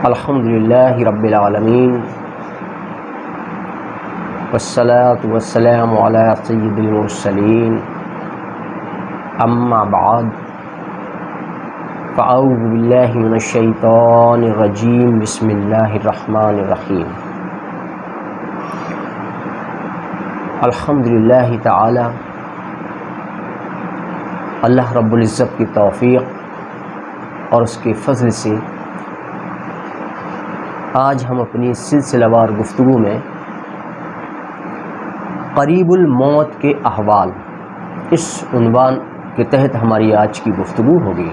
الحمدللہ رب العالمین والصلاة والسلام علی سید المرسلین اما بعد فاعوذ باللہ من الشیطان الرجیم بسم اللہ الرحمن الرحیم الحمدللہ تعالی اللہ رب العزت کی توفیق اور اس کے فضل سے آج ہم اپنی سلسلہ وار گفتگو میں قریب الموت کے احوال اس عنوان کے تحت ہماری آج کی گفتگو ہوگی۔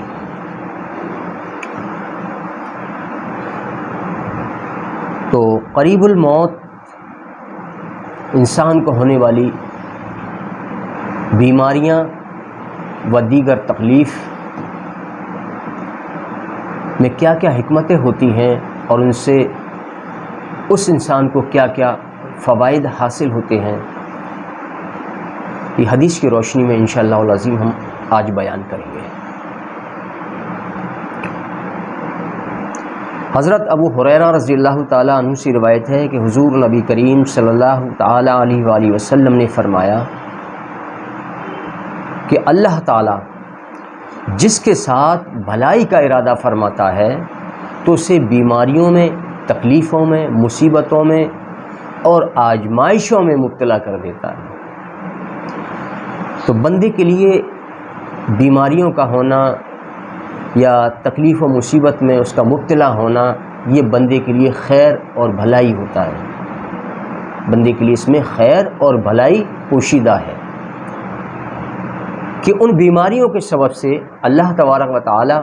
تو قریب الموت انسان کو ہونے والی بیماریاں و دیگر تکلیف میں کیا کیا حکمتیں ہوتی ہیں اور ان سے اس انسان کو کیا کیا فوائد حاصل ہوتے ہیں، یہ حدیث کی روشنی میں انشاءاللہ العظیم ہم آج بیان کریں گے۔ حضرت ابو ہریرہ رضی اللہ تعالیٰ عنہ سے روایت ہے کہ حضور نبی کریم صلی اللہ تعالیٰ علیہ وآلہ وسلم نے فرمایا کہ اللہ تعالیٰ جس کے ساتھ بھلائی کا ارادہ فرماتا ہے تو اسے بیماریوں میں، تکلیفوں میں، مصیبتوں میں اور آزمائشوں میں مبتلا کر دیتا ہے۔ تو بندے کے لیے بیماریوں کا ہونا یا تکلیف و مصیبت میں اس کا مبتلا ہونا یہ بندے کے لیے خیر اور بھلائی ہوتا ہے، بندے کے لیے اس میں خیر اور بھلائی پوشیدہ ہے کہ ان بیماریوں کے سبب سے اللہ تبارک و تعالی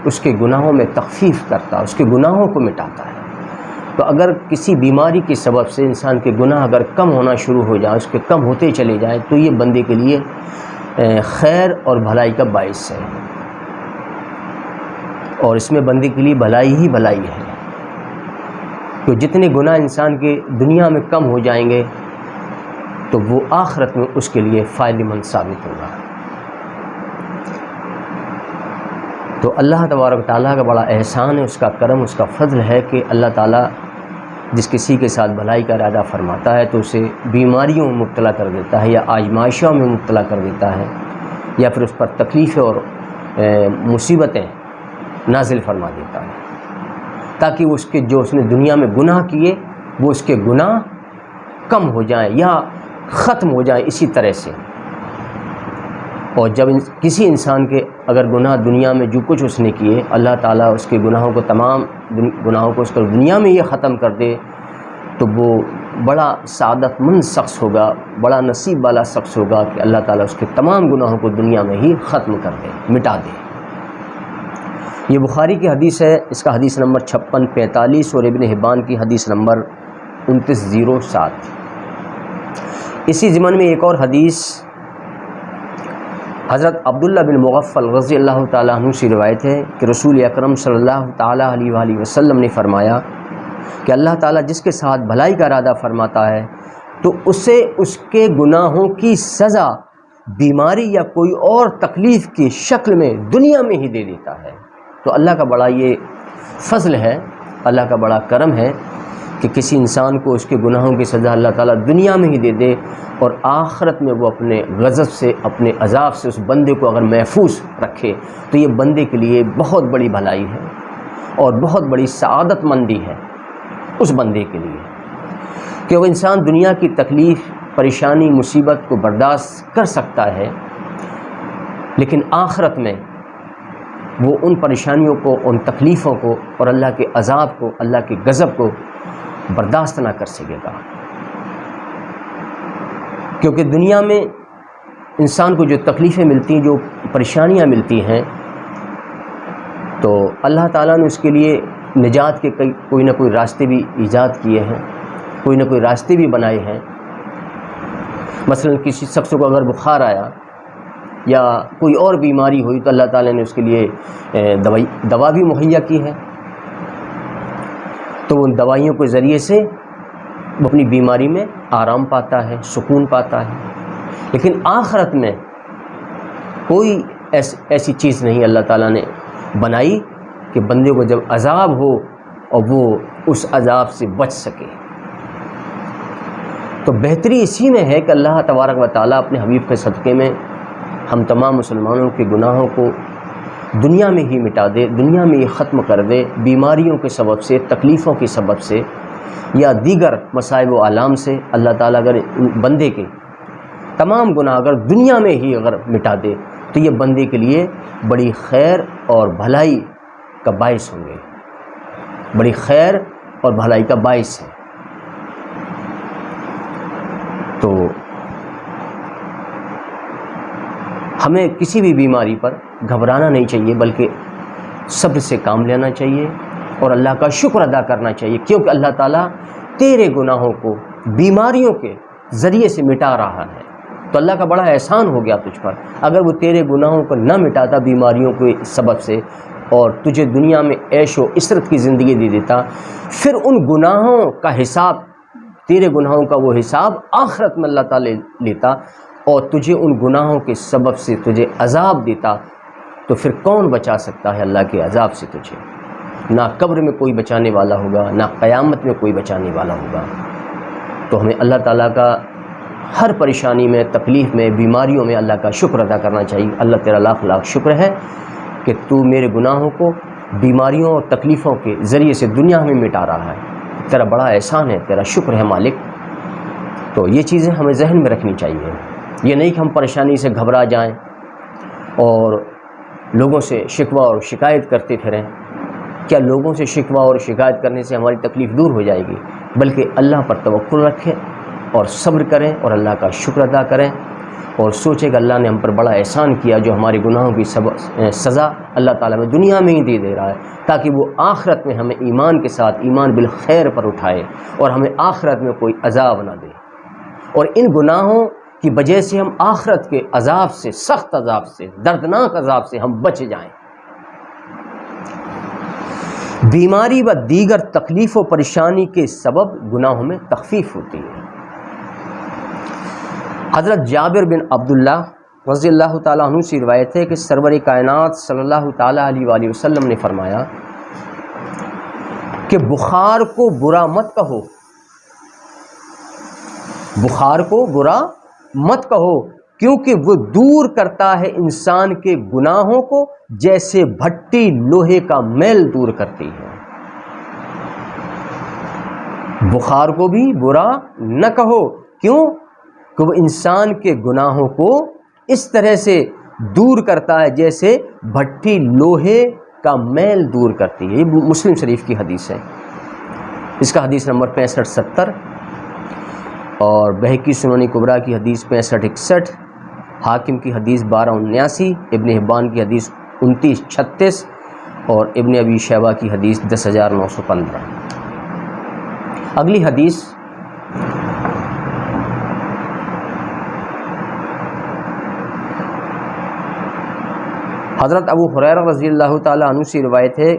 اس کے گناہوں میں تخفیف کرتا ہے، اس کے گناہوں کو مٹاتا ہے۔ تو اگر کسی بیماری کے سبب سے انسان کے گناہ اگر کم ہونا شروع ہو جائے، اس کے کم ہوتے چلے جائیں، تو یہ بندے کے لیے خیر اور بھلائی کا باعث ہے، اور اس میں بندے کے لیے بھلائی ہی بھلائی ہے۔ تو جتنے گناہ انسان کے دنیا میں کم ہو جائیں گے تو وہ آخرت میں اس کے لیے فائدہ مند ثابت ہوگا۔ تو اللہ تبارک و تعالیٰ کا بڑا احسان ہے، اس کا کرم، اس کا فضل ہے کہ اللہ تعالیٰ جس کسی کے ساتھ بھلائی کا ارادہ فرماتا ہے تو اسے بیماریوں میں مبتلا کر دیتا ہے یا آزمائشوں میں مبتلا کر دیتا ہے، یا پھر اس پر تکلیفیں اور مصیبتیں نازل فرما دیتا ہے، تاکہ اس کے جو اس نے دنیا میں گناہ کیے وہ اس کے گناہ کم ہو جائیں یا ختم ہو جائیں اسی طرح سے۔ اور جب کسی انسان کے اگر گناہ دنیا میں جو کچھ اس نے کیے، اللہ تعالیٰ اس کے گناہوں کو، تمام گناہوں کو اس کو دنیا میں یہ ختم کر دے تو وہ بڑا سعادت مند شخص ہوگا، بڑا نصیب والا شخص ہوگا کہ اللہ تعالیٰ اس کے تمام گناہوں کو دنیا میں ہی ختم کر دے، مٹا دے۔ یہ بخاری کی حدیث ہے، اس کا حدیث نمبر 5645 اور ابن حبان کی حدیث نمبر 2907۔ اسی ضمن میں ایک اور حدیث حضرت عبداللہ بن مغفل رضی اللہ تعالیٰ عنہ سے روایت ہے کہ رسول اکرم صلی اللہ تعالیٰ علیہ وآلہ وسلم نے فرمایا کہ اللہ تعالیٰ جس کے ساتھ بھلائی کا ارادہ فرماتا ہے تو اسے اس کے گناہوں کی سزا بیماری یا کوئی اور تکلیف کی شکل میں دنیا میں ہی دے دیتا ہے۔ تو اللہ کا بڑا یہ فضل ہے، اللہ کا بڑا کرم ہے کہ کسی انسان کو اس کے گناہوں کی سزا اللہ تعالیٰ دنیا میں ہی دے دے، اور آخرت میں وہ اپنے غضب سے، اپنے عذاب سے اس بندے کو اگر محفوظ رکھے تو یہ بندے کے لیے بہت بڑی بھلائی ہے اور بہت بڑی سعادت مندی ہے اس بندے کے لیے کہ وہ انسان دنیا کی تکلیف، پریشانی، مصیبت کو برداشت کر سکتا ہے، لیکن آخرت میں وہ ان پریشانیوں کو، ان تکلیفوں کو اور اللہ کے عذاب کو، اللہ کے غضب کو برداشت نہ کر سکے گا، کیونکہ دنیا میں انسان کو جو تکلیفیں ملتی ہیں، جو پریشانیاں ملتی ہیں، تو اللہ تعالیٰ نے اس کے لیے نجات کے کوئی نہ کوئی راستے بھی ایجاد کیے ہیں، کوئی نہ کوئی راستے بھی بنائے ہیں۔ مثلا کسی شخص کو اگر بخار آیا یا کوئی اور بیماری ہوئی تو اللہ تعالیٰ نے اس کے لیے دوا بھی مہیا کی ہے، تو ان دوائیوں کے ذریعے سے وہ اپنی بیماری میں آرام پاتا ہے، سکون پاتا ہے۔ لیکن آخرت میں کوئی ایسی چیز نہیں اللہ تعالیٰ نے بنائی کہ بندے کو جب عذاب ہو اور وہ اس عذاب سے بچ سکے۔ تو بہتری اسی میں ہے کہ اللہ تبارک و تعالیٰ اپنے حبیب کے صدقے میں ہم تمام مسلمانوں کے گناہوں کو دنیا میں ہی مٹا دے، دنیا میں ہی ختم کر دے، بیماریوں کے سبب سے، تکلیفوں کے سبب سے یا دیگر مصائب و آلام سے۔ اللہ تعالیٰ اگر بندے کے تمام گناہ اگر دنیا میں ہی اگر مٹا دے تو یہ بندے کے لیے بڑی خیر اور بھلائی کا باعث ہوں گے، بڑی خیر اور بھلائی کا باعث ہے۔ تو ہمیں کسی بھی بیماری پر گھبرانا نہیں چاہیے، بلکہ صبر سے کام لینا چاہیے اور اللہ کا شکر ادا کرنا چاہیے، کیونکہ اللہ تعالیٰ تیرے گناہوں کو بیماریوں کے ذریعے سے مٹا رہا ہے۔ تو اللہ کا بڑا احسان ہو گیا تجھ پر، اگر وہ تیرے گناہوں کو نہ مٹاتا بیماریوں کے سبب سے اور تجھے دنیا میں عیش و عشرت کی زندگی دے دیتا، پھر ان گناہوں کا حساب، تیرے گناہوں کا وہ حساب آخرت میں اللہ تعالیٰ لیتا اور تجھے ان گناہوں کے سبب سے تجھے عذاب دیتا، تو پھر کون بچا سکتا ہے اللہ کے عذاب سے تجھے؟ نہ قبر میں کوئی بچانے والا ہوگا، نہ قیامت میں کوئی بچانے والا ہوگا۔ تو ہمیں اللہ تعالیٰ کا ہر پریشانی میں، تکلیف میں، بیماریوں میں اللہ کا شکر ادا کرنا چاہیے۔ اللہ تیرا لاکھ لاکھ شکر ہے کہ تو میرے گناہوں کو بیماریوں اور تکلیفوں کے ذریعے سے دنیا میں مٹا رہا ہے، تیرا بڑا احسان ہے، تیرا شکر ہے مالک۔ تو یہ چیزیں ہمیں ذہن میں رکھنی چاہیے، یہ نہیں کہ ہم پریشانی سے گھبرا جائیں اور لوگوں سے شکوہ اور شکایت کرتے پھریں۔ کیا لوگوں سے شکوہ اور شکایت کرنے سے ہماری تکلیف دور ہو جائے گی؟ بلکہ اللہ پر توکل رکھیں اور صبر کریں اور اللہ کا شکر ادا کریں اور سوچیں کہ اللہ نے ہم پر بڑا احسان کیا، جو ہمارے گناہوں کی سزا اللہ تعالیٰ میں دنیا میں ہی دے رہا ہے، تاکہ وہ آخرت میں ہمیں ایمان کے ساتھ ایمان بالخیر پر اٹھائے اور ہمیں آخرت میں کوئی عذاب نہ دے، اور ان گناہوں کی وجہ سے ہم آخرت کے عذاب سے، سخت عذاب سے، دردناک عذاب سے ہم بچ جائیں۔ بیماری و دیگر تکلیف و پریشانی کے سبب گناہوں میں تخفیف ہوتی ہے۔ حضرت جابر بن عبداللہ رضی اللہ تعالیٰ عنہ سے روایت ہے کہ سرور کائنات صلی اللہ تعالیٰ علیہ وآلہ وسلم نے فرمایا کہ بخار کو برا مت کہو، بخار کو برا مت کہو، کیونکہ وہ دور کرتا ہے انسان کے گناہوں کو جیسے بھٹی لوہے کا میل دور کرتی ہے۔ بخار کو بھی برا نہ کہو، کیوں کہ وہ انسان کے گناہوں کو اس طرح سے دور کرتا ہے جیسے بھٹی لوہے کا میل دور کرتی ہے۔ یہ مسلم شریف کی حدیث ہے، اس کا حدیث نمبر 6570 اور بہقی سنن کبریٰ کی حدیث 6561، حاکم کی حدیث 1279، ابن حبان کی حدیث 2936 اور ابن ابی شیبہ کی حدیث 10915۔ اگلی حدیث حضرت ابو ہریرہ رضی اللہ تعالیٰ عنہ سے روایت ہے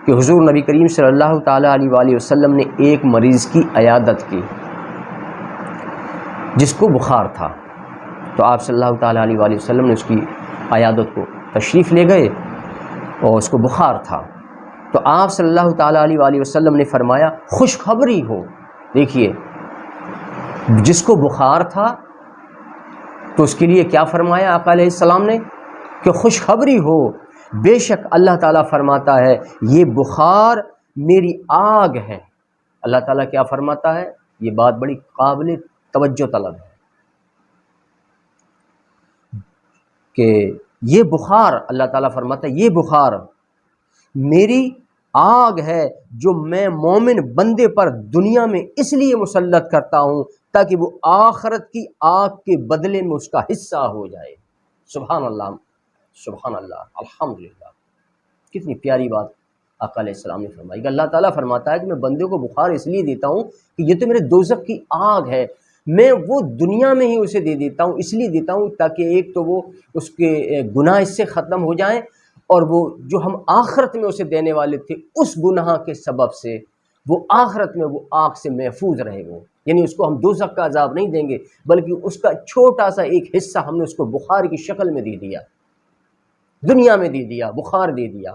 کہ حضور نبی کریم صلی اللہ تعالیٰ علیہ وآلہ وسلم نے ایک مریض کی عیادت کی جس کو بخار تھا، تو آپ صلی اللہ تعالیٰ علیہ وآلہ وسلم نے اس کی عیادت کو تشریف لے گئے اور اس کو بخار تھا، تو آپ صلی اللہ تعالیٰ علیہ وآلہ وسلم نے فرمایا خوشخبری ہو۔ دیکھیے جس کو بخار تھا تو اس کے لیے کیا فرمایا آقا علیہ السلام نے کہ خوشخبری ہو، بے شک اللہ تعالیٰ فرماتا ہے یہ بخار میری آگ ہے۔ اللہ تعالیٰ کیا فرماتا ہے؟ یہ بات بڑی قابل توجہ طلب ہے کہ یہ بخار، اللہ تعالیٰ فرماتا ہے یہ بخار میری آگ ہے جو میں مومن بندے پر دنیا میں اس لیے مسلط کرتا ہوں تاکہ وہ آخرت کی آگ کے بدلے میں اس کا حصہ ہو جائے۔ سبحان اللہ، سبحان اللہ، الحمدللہ۔ کتنی پیاری بات آقا علیہ السلام نے فرمائی کہ اللہ تعالیٰ فرماتا ہے کہ میں بندے کو بخار اس لیے دیتا ہوں کہ یہ تو میرے دوزخ کی آگ ہے، میں وہ دنیا میں ہی اسے دے دیتا ہوں، اس لیے دیتا ہوں تاکہ ایک تو وہ اس کے گناہ اس سے ختم ہو جائیں، اور وہ جو ہم آخرت میں اسے دینے والے تھے اس گناہ کے سبب سے وہ آخرت میں وہ آگ سے محفوظ رہے، وہ یعنی اس کو ہم دوزخ کا عذاب نہیں دیں گے بلکہ اس کا چھوٹا سا ایک حصہ ہم نے اس کو بخار کی شکل میں دے دیا، دنیا میں دے دیا، بخار دے دیا،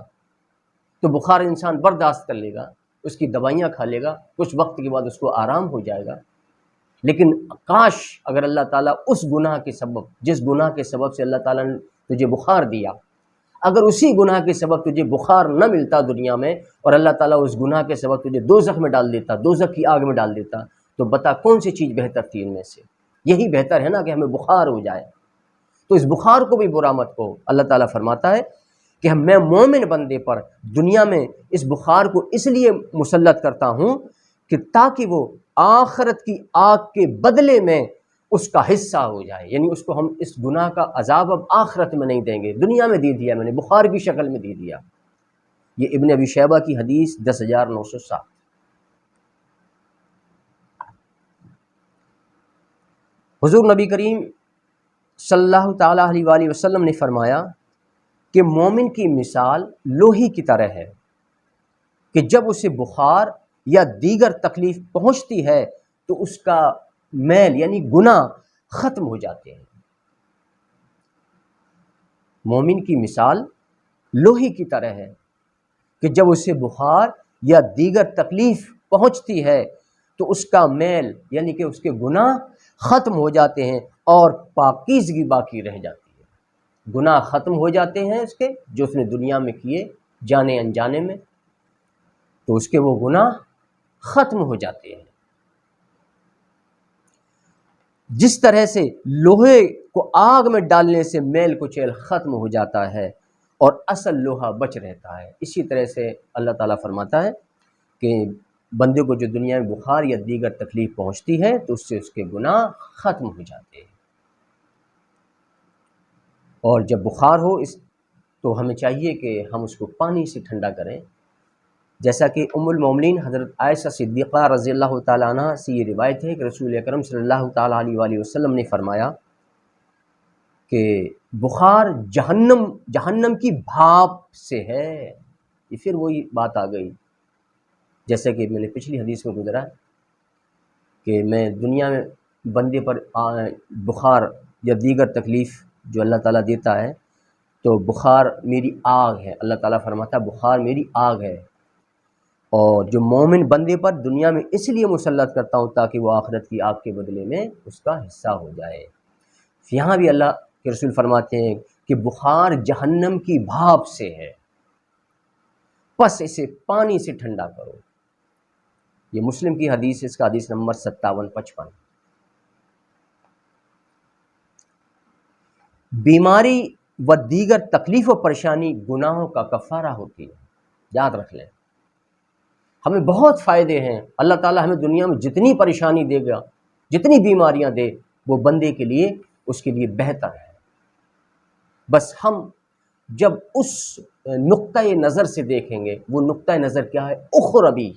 تو بخار انسان برداشت کر لے گا، اس کی دوائیاں کھا لے گا، کچھ وقت کے بعد اس کو آرام ہو جائے گا، لیکن کاش اگر اللہ تعالیٰ اس گناہ کے سبب، جس گناہ کے سبب سے اللہ تعالیٰ نے تجھے بخار دیا، اگر اسی گناہ کے سبب تجھے بخار نہ ملتا دنیا میں، اور اللہ تعالیٰ اس گناہ کے سبب تجھے دوزخ میں ڈال دیتا، دوزخ کی آگ میں ڈال دیتا، تو بتا کون سی چیز بہتر تھی ان میں سے؟ یہی بہتر ہے نا کہ ہمیں بخار ہو جائے۔ تو اس بخار کو بھی برا مت کو، اللہ تعالیٰ فرماتا ہے کہ میں مومن بندے پر دنیا میں اس بخار کو اس لیے مسلط کرتا ہوں کہ تاکہ وہ آخرت کی آگ کے بدلے میں اس کا حصہ ہو جائے، یعنی اس کو ہم اس گناہ کا عذاب اب آخرت میں نہیں دیں گے، دنیا میں دے دیا، میں نے بخار کی شکل میں دے دیا۔ یہ ابن ابی شیبہ کی حدیث 10,907۔ حضور نبی کریم صلی اللہ تعالیٰ علیہ وآلہ وسلم نے فرمایا کہ مومن کی مثال لوہی کی طرح ہے کہ جب اسے بخار یا دیگر تکلیف پہنچتی ہے تو اس کا میل یعنی گناہ ختم ہو جاتے ہیں۔ مومن کی مثال لوہی کی طرح ہے کہ جب اسے بخار یا دیگر تکلیف پہنچتی ہے تو اس کا میل یعنی کہ اس کے گناہ ختم ہو جاتے ہیں اور پاکیزگی باقی رہ جاتی ہے۔ گناہ ختم ہو جاتے ہیں اس کے جو اس نے دنیا میں کیے جانے انجانے میں، تو اس کے وہ گناہ ختم ہو جاتے ہیں۔ جس طرح سے لوہے کو آگ میں ڈالنے سے میل کچیل ختم ہو جاتا ہے اور اصل لوہا بچ رہتا ہے، اسی طرح سے اللہ تعالیٰ فرماتا ہے کہ بندے کو جو دنیا میں بخار یا دیگر تکلیف پہنچتی ہے تو اس سے اس کے گناہ ختم ہو جاتے ہیں۔ اور جب بخار ہو تو ہمیں چاہیے کہ ہم اس کو پانی سے ٹھنڈا کریں، جیسا کہ ام المومنین حضرت عائشہ صدیقہ رضی اللہ تعالیٰ عنہ سے یہ روایت ہے کہ رسول اکرم صلی اللہ تعالیٰ علیہ وآلہ وسلم نے فرمایا کہ بخار جہنم کی بھاپ سے ہے۔ یہ پھر وہی بات آ گئی جیسا کہ میں نے پچھلی حدیث میں گزرا کہ میں دنیا میں بندے پر بخار یا دیگر تکلیف جو اللہ تعالیٰ دیتا ہے تو بخار میری آگ ہے، اللہ تعالیٰ فرماتا ہے بخار میری آگ ہے، اور جو مومن بندے پر دنیا میں اس لیے مسلط کرتا ہوں تاکہ وہ آخرت کی آگ کے بدلے میں اس کا حصہ ہو جائے۔ یہاں بھی اللہ کے رسول فرماتے ہیں کہ بخار جہنم کی بھاپ سے ہے، پس اسے پانی سے ٹھنڈا کرو۔ یہ مسلم کی حدیث ہے، اس کا حدیث نمبر 5755۔ بیماری و دیگر تکلیف و پریشانی گناہوں کا کفارہ ہوتی ہے، یاد رکھ لیں۔ ہمیں بہت فائدے ہیں، اللہ تعالیٰ ہمیں دنیا میں جتنی پریشانی دے گا، جتنی بیماریاں دے، وہ بندے کے لیے اس کے لیے بہتر ہے۔ بس ہم جب اس نقطۂ نظر سے دیکھیں گے، وہ نقطۂ نظر کیا ہے؟ اخروی۔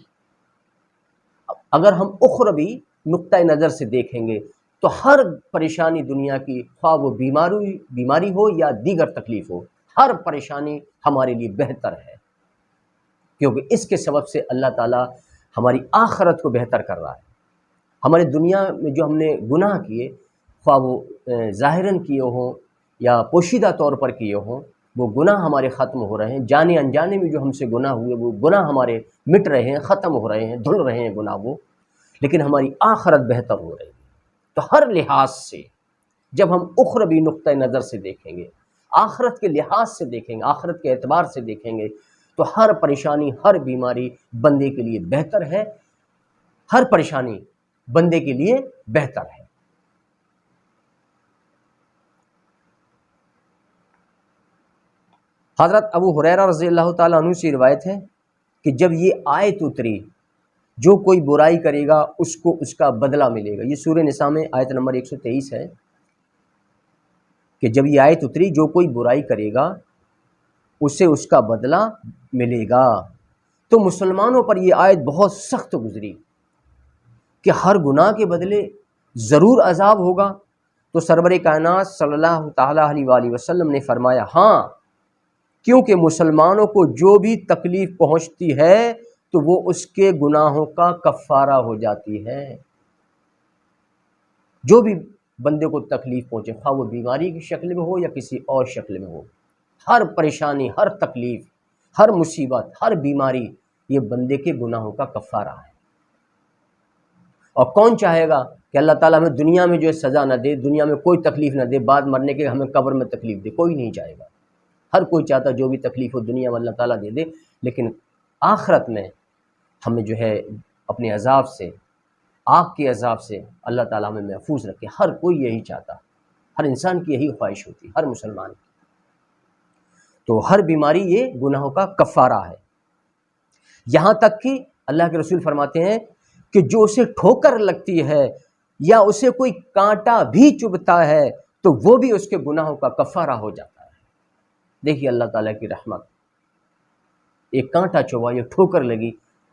اگر ہم اخروی نقطۂ نظر سے دیکھیں گے تو ہر پریشانی دنیا کی، خواہ وہ بیماری ہو یا دیگر تکلیف ہو، ہر پریشانی ہمارے لیے بہتر ہے، کیونکہ اس کے سبب سے اللہ تعالیٰ ہماری آخرت کو بہتر کر رہا ہے۔ ہمارے دنیا میں جو ہم نے گناہ کیے، خواہ وہ ظاہراً کیے ہوں یا پوشیدہ طور پر کیے ہوں، وہ گناہ ہمارے ختم ہو رہے ہیں۔ جانے انجانے میں جو ہم سے گناہ ہوئے، وہ گناہ ہمارے مٹ رہے ہیں، ختم ہو رہے ہیں، دھل رہے ہیں گناہ وہ، لیکن ہماری آخرت بہتر ہو رہی ہے۔ تو ہر لحاظ سے جب ہم اخروی نقطۂ نظر سے دیکھیں گے، آخرت کے لحاظ سے دیکھیں گے، آخرت کے اعتبار سے دیکھیں گے، تو ہر پریشانی، ہر بیماری بندے کے لیے بہتر ہے، ہر پریشانی بندے کے لیے بہتر ہے۔ حضرت ابو ہریرہ رضی اللہ تعالیٰ عنہ سے روایت ہے کہ جب یہ آیت اتری، جو کوئی برائی کرے گا اس کو اس کا بدلہ ملے گا، یہ سورہ نساء میں آیت نمبر 123 ہے کہ جب یہ آیت اتری، جو کوئی برائی کرے گا اسے اس کا بدلہ ملے گا، تو مسلمانوں پر یہ آیت بہت سخت گزری کہ ہر گناہ کے بدلے ضرور عذاب ہوگا۔ تو سرور کائنات صلی اللہ تعالیٰ علیہ وآلہ وسلم نے فرمایا ہاں، کیونکہ مسلمانوں کو جو بھی تکلیف پہنچتی ہے تو وہ اس کے گناہوں کا کفارہ ہو جاتی ہے۔ جو بھی بندے کو تکلیف پہنچے، خواہ وہ بیماری کی شکل میں ہو یا کسی اور شکل میں ہو، ہر پریشانی، ہر تکلیف، ہر مصیبت، ہر بیماری یہ بندے کے گناہوں کا کفارہ ہے۔ اور کون چاہے گا کہ اللہ تعالیٰ ہمیں دنیا میں جو ہے سزا نہ دے، دنیا میں کوئی تکلیف نہ دے، بعد مرنے کے ہمیں قبر میں تکلیف دے؟ کوئی نہیں چاہے گا۔ ہر کوئی چاہتا جو بھی تکلیف ہو دنیا میں اللہ تعالیٰ دے دے، لیکن آخرت میں ہمیں جو ہے اپنے عذاب سے، آگ کے عذاب سے اللہ تعالیٰ ہمیں محفوظ رکھے۔ ہر کوئی یہی چاہتا، ہر انسان کی یہی خواہش ہوتی، ہر مسلمان کی۔ تو ہر بیماری یہ گناہوں کا کفارہ ہے، یہاں تک کہ اللہ کے رسول فرماتے ہیں کہ جو اسے ٹھوکر لگتی ہے یا اسے کوئی کانٹا بھی چبھتا ہے تو وہ بھی اس کے گناہوں کا کفارہ ہو جاتا ہے۔ دیکھیے اللہ تعالیٰ کی رحمت، ایک کانٹا چبھا یا ٹھوکر لگی،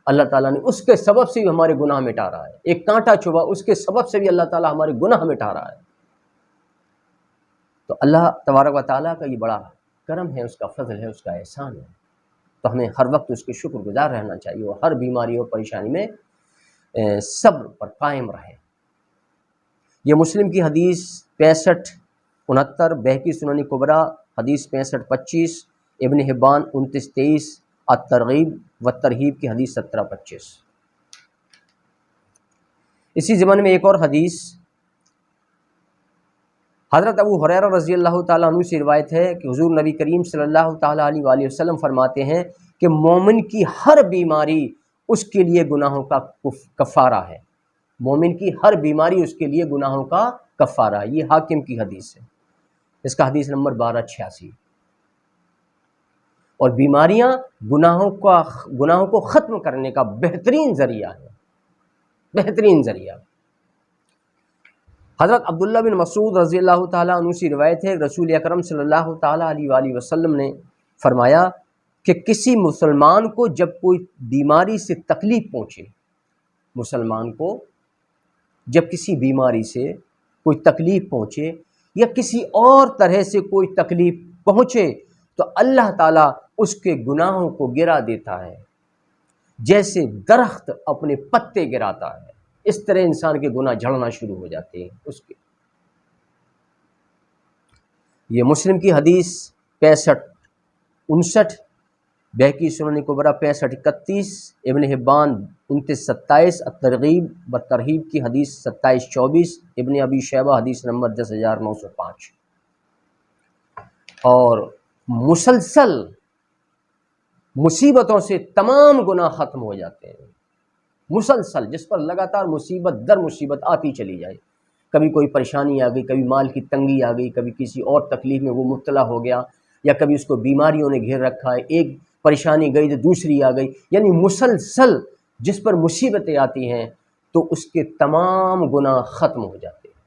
اللہ تعالیٰ نے اس کے سبب سے بھی ہمارے گناہ مٹا رہا ہے۔ ایک کانٹا چبھا، اس کے سبب سے بھی اللہ تعالیٰ ہمارے گناہ مٹا رہا ہے۔ تو اللہ تبارک و تعالیٰ کا یہ بڑا کرم ہے، اس کا فضل ہے، اس کا احسان ہے۔ تو ہمیں ہر وقت اس کے شکر گزار رہنا چاہیے اور ہر بیماری اور پریشانی میں صبر پر قائم رہے۔ یہ مسلم کی حدیث 6569، بہقی سنن کبریٰ حدیث 6525، ابن حبان 2923، الترغیب و ترہیب کی حدیث 1725۔ اسی زمانے میں ایک اور حدیث حضرت ابو ہریرہ رضی اللہ تعالیٰ عنہ سے روایت ہے کہ حضور نبی کریم صلی اللہ تعالیٰ علیہ وآلہ وسلم فرماتے ہیں کہ مومن کی ہر بیماری اس کے لیے گناہوں کا کفارہ ہے۔ مومن کی ہر بیماری اس کے لیے گناہوں کا کفارہ ہے۔ یہ حاکم کی حدیث ہے، اس کا حدیث نمبر 1286۔ اور بیماریاں گناہوں کو ختم کرنے کا بہترین ذریعہ ہے، بہترین ذریعہ۔ حضرت عبداللہ بن مسعود رضی اللہ تعالیٰ عنہ سے روایت ہے، رسول اکرم صلی اللہ تعالیٰ علیہ وآلہ وسلم نے فرمایا کہ کسی مسلمان کو جب کوئی بیماری سے تکلیف پہنچے، مسلمان کو جب کسی بیماری سے کوئی تکلیف پہنچے یا کسی اور طرح سے کوئی تکلیف پہنچے تو اللہ تعالیٰ اس کے گناہوں کو گرا دیتا ہے، جیسے درخت اپنے پتے گراتا ہے، اس طرح انسان کے گناہ جھڑنا شروع ہو جاتے ہیں اس کے۔ یہ مسلم کی حدیث 6559، بہقی سنن کبریٰ 6531، ابن حبان 2927، الترغیب و ترہیب کی حدیث 2724، ابن ابی شیبہ حدیث نمبر 10905۔ اور مسلسل مصیبتوں سے تمام گناہ ختم ہو جاتے ہیں، مسلسل جس پر لگاتار مصیبت در مصیبت آتی چلی جائے، کبھی کوئی پریشانی آ گئی، کبھی مال کی تنگی آ گئی، کبھی کسی اور تکلیف میں وہ مبتلا ہو گیا، یا کبھی اس کو بیماریوں نے گھیر رکھا ہے، ایک پریشانی گئی تو دوسری آ گئی، یعنی مسلسل جس پر مصیبتیں آتی ہیں تو اس کے تمام گناہ ختم ہو جاتے ہیں۔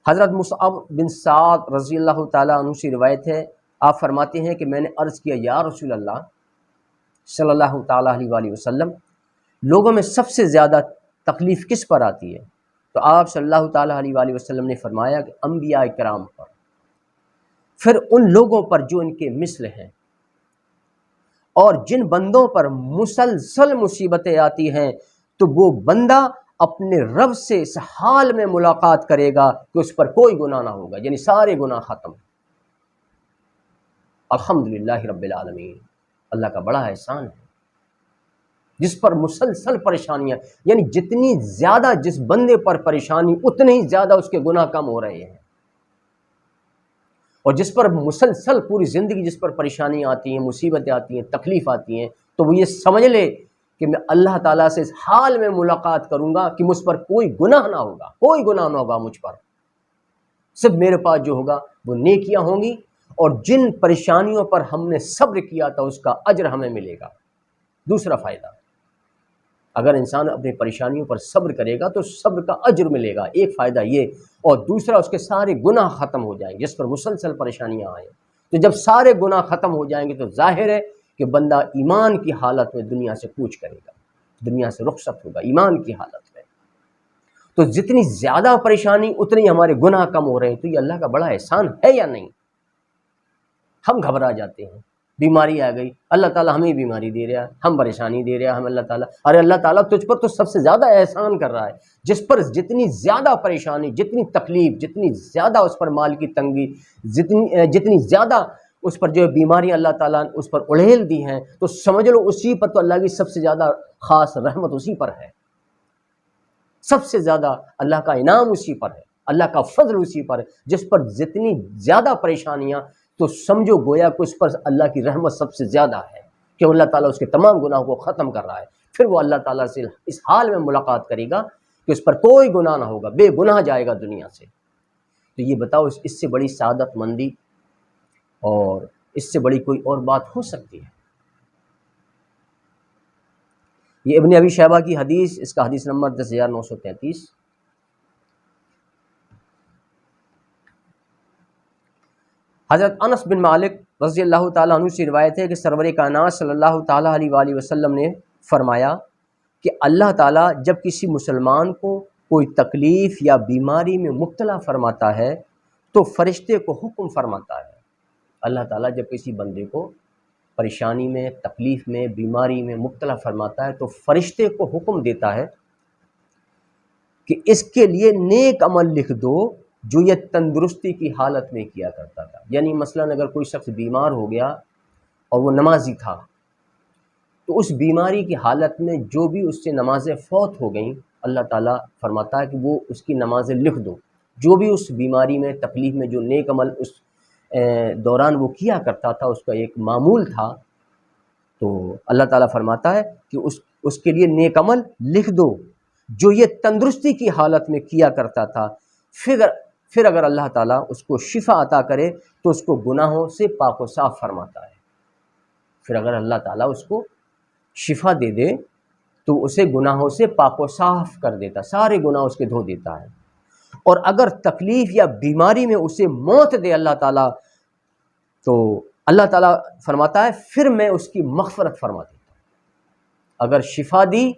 حضرت مصعب بن سعد رضی اللہ تعالیٰ عنہ سے روایت ہے، آپ فرماتے ہیں کہ میں نے عرض کیا یا رسول اللہ صلی اللہ تعالیٰ علیہ وآلہ وسلم، لوگوں میں سب سے زیادہ تکلیف کس پر آتی ہے؟ تو آپ صلی اللہ تعالیٰ علیہ وآلہ وسلم نے فرمایا کہ انبیاء کرام پر، پھر ان لوگوں پر جو ان کے مثل ہیں، اور جن بندوں پر مسلسل مصیبتیں آتی ہیں تو وہ بندہ اپنے رب سے اس حال میں ملاقات کرے گا کہ اس پر کوئی گناہ نہ ہوگا، یعنی سارے گناہ ختم۔ الحمدللہ رب العالمین، اللہ کا بڑا احسان ہے جس پر مسلسل پریشانیاں، یعنی جتنی زیادہ جس بندے پر پریشانی اتنے ہی زیادہ اس کے گناہ کم ہو رہے ہیں، اور جس پر مسلسل پوری زندگی جس پر پریشانی آتی ہیں، مصیبتیں آتی ہیں، تکلیف آتی ہیں، تو وہ یہ سمجھ لے کہ میں اللہ تعالیٰ سے اس حال میں ملاقات کروں گا کہ مجھ پر کوئی گناہ نہ ہوگا، کوئی گناہ نہ ہوگا مجھ پر، صرف میرے پاس جو ہوگا وہ نیکیاں ہوں گی، اور جن پریشانیوں پر ہم نے صبر کیا تھا اس کا اجر ہمیں ملے گا۔ دوسرا فائدہ، اگر انسان اپنی پریشانیوں پر صبر کرے گا تو صبر کا اجر ملے گا، ایک فائدہ یہ، اور دوسرا اس کے سارے گناہ ختم ہو جائیں گے جس پر مسلسل پریشانیاں آئیں۔ تو جب سارے گناہ ختم ہو جائیں گے تو ظاہر ہے کہ بندہ ایمان کی حالت میں دنیا سے کوچ کرے گا، دنیا سے رخصت ہوگا ایمان کی حالت میں۔ تو جتنی زیادہ پریشانی اتنی ہمارے گناہ کم ہو رہے ہیں، تو یہ اللہ کا بڑا احسان ہے یا نہیں؟ ہم گھبرا جاتے ہیں، بیماری آ گئی، اللہ تعالیٰ ہمیں بیماری دے رہا ہے، ہم پریشانی دے رہا ہے، ہم اللہ تعالیٰ، ارے اللہ تعالیٰ تجھ پر تو سب سے زیادہ احسان کر رہا ہے، جس پر جتنی زیادہ پریشانی، جتنی تکلیف، جتنی زیادہ اس پر مال کی تنگی، جتنی زیادہ اس پر جو بیماریاں اللہ تعالیٰ نے اس پر اڑھیل دی ہیں، تو سمجھ لو اسی پر تو اللہ کی سب سے زیادہ خاص رحمت اسی پر ہے، سب سے زیادہ اللہ کا انعام اسی پر ہے، اللہ کا فضل اسی پر ہے، جس پر جتنی زیادہ پریشانیاں، تو سمجھو گویا کہ اس پر اللہ کی رحمت سب سے زیادہ ہے کہ اللہ تعالیٰ اس کے تمام گناہوں کو ختم کر رہا ہے۔ پھر وہ اللہ تعالیٰ سے اس حال میں ملاقات کرے گا کہ اس پر کوئی گناہ نہ ہوگا، بے گناہ جائے گا دنیا سے۔ تو یہ بتاؤ اس سے بڑی سعادت مندی اور اس سے بڑی کوئی اور بات ہو سکتی ہے؟ یہ ابن ابی شیبہ کی حدیث، اس کا حدیث نمبر 10933۔ حضرت انس بن مالک رضی اللہ تعالیٰ عنہ سے روایت ہے کہ سرور کائنات صلی اللہ تعالیٰ علیہ وآلہ وسلم نے فرمایا کہ اللہ تعالیٰ جب کسی مسلمان کو کوئی تکلیف یا بیماری میں مبتلا فرماتا ہے تو فرشتے کو حکم فرماتا ہے۔ اللہ تعالیٰ جب کسی بندے کو پریشانی میں، تکلیف میں، بیماری میں مبتلا فرماتا ہے تو فرشتے کو حکم دیتا ہے کہ اس کے لیے نیک عمل لکھ دو جو یہ تندرستی کی حالت میں کیا کرتا تھا۔ یعنی مثلاً اگر کوئی شخص بیمار ہو گیا اور وہ نمازی تھا، تو اس بیماری کی حالت میں جو بھی اس سے نمازیں فوت ہو گئیں، اللہ تعالیٰ فرماتا ہے کہ وہ اس کی نمازیں لکھ دو، جو بھی اس بیماری میں، تکلیف میں جو نیک عمل اس دوران وہ کیا کرتا تھا، اس کا ایک معمول تھا، تو اللہ تعالیٰ فرماتا ہے کہ اس کے لیے نیک عمل لکھ دو جو یہ تندرستی کی حالت میں کیا کرتا تھا۔ پھر اگر اللہ تعالیٰ اس کو شفا عطا کرے تو اس کو گناہوں سے پاک و صاف فرماتا ہے۔ پھر اگر اللہ تعالیٰ اس کو شفا دے دے تو اسے گناہوں سے پاک و صاف کر دیتا، سارے گناہ اس کے دھو دیتا ہے۔ اور اگر تکلیف یا بیماری میں اسے موت دے اللہ تعالیٰ، تو اللہ تعالیٰ فرماتا ہے پھر میں اس کی مغفرت فرما دیتا ہوں۔ اگر شفا دی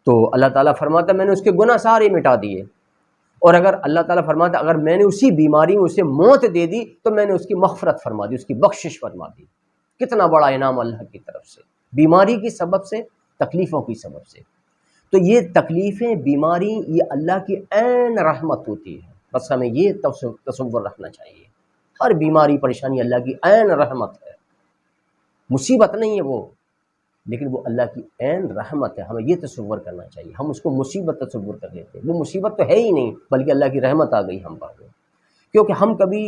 تو اللہ تعالیٰ فرماتا ہے میں نے اس کے گناہ سارے مٹا دیے، اور اگر اللہ تعالیٰ فرماتا ہے اگر میں نے اسی بیماری میں اسے موت دے دی تو میں نے اس کی مغفرت فرما دی، اس کی بخشش فرما دی۔ کتنا بڑا انعام اللہ کی طرف سے، بیماری کی سبب سے، تکلیفوں کی سبب سے۔ تو یہ تکلیفیں، بیماری، یہ اللہ کی عین رحمت ہوتی ہے، بس ہمیں یہ تصور رکھنا چاہیے۔ ہر بیماری، پریشانی اللہ کی عین رحمت ہے، مصیبت نہیں ہے وہ، لیکن وہ اللہ کی عین رحمت ہے، ہمیں یہ تصور کرنا چاہیے۔ ہم اس کو مصیبت تصور کر لیتے ہیں، وہ مصیبت تو ہے ہی نہیں، بلکہ اللہ کی رحمت آ گئی ہم پر، کیونکہ ہم کبھی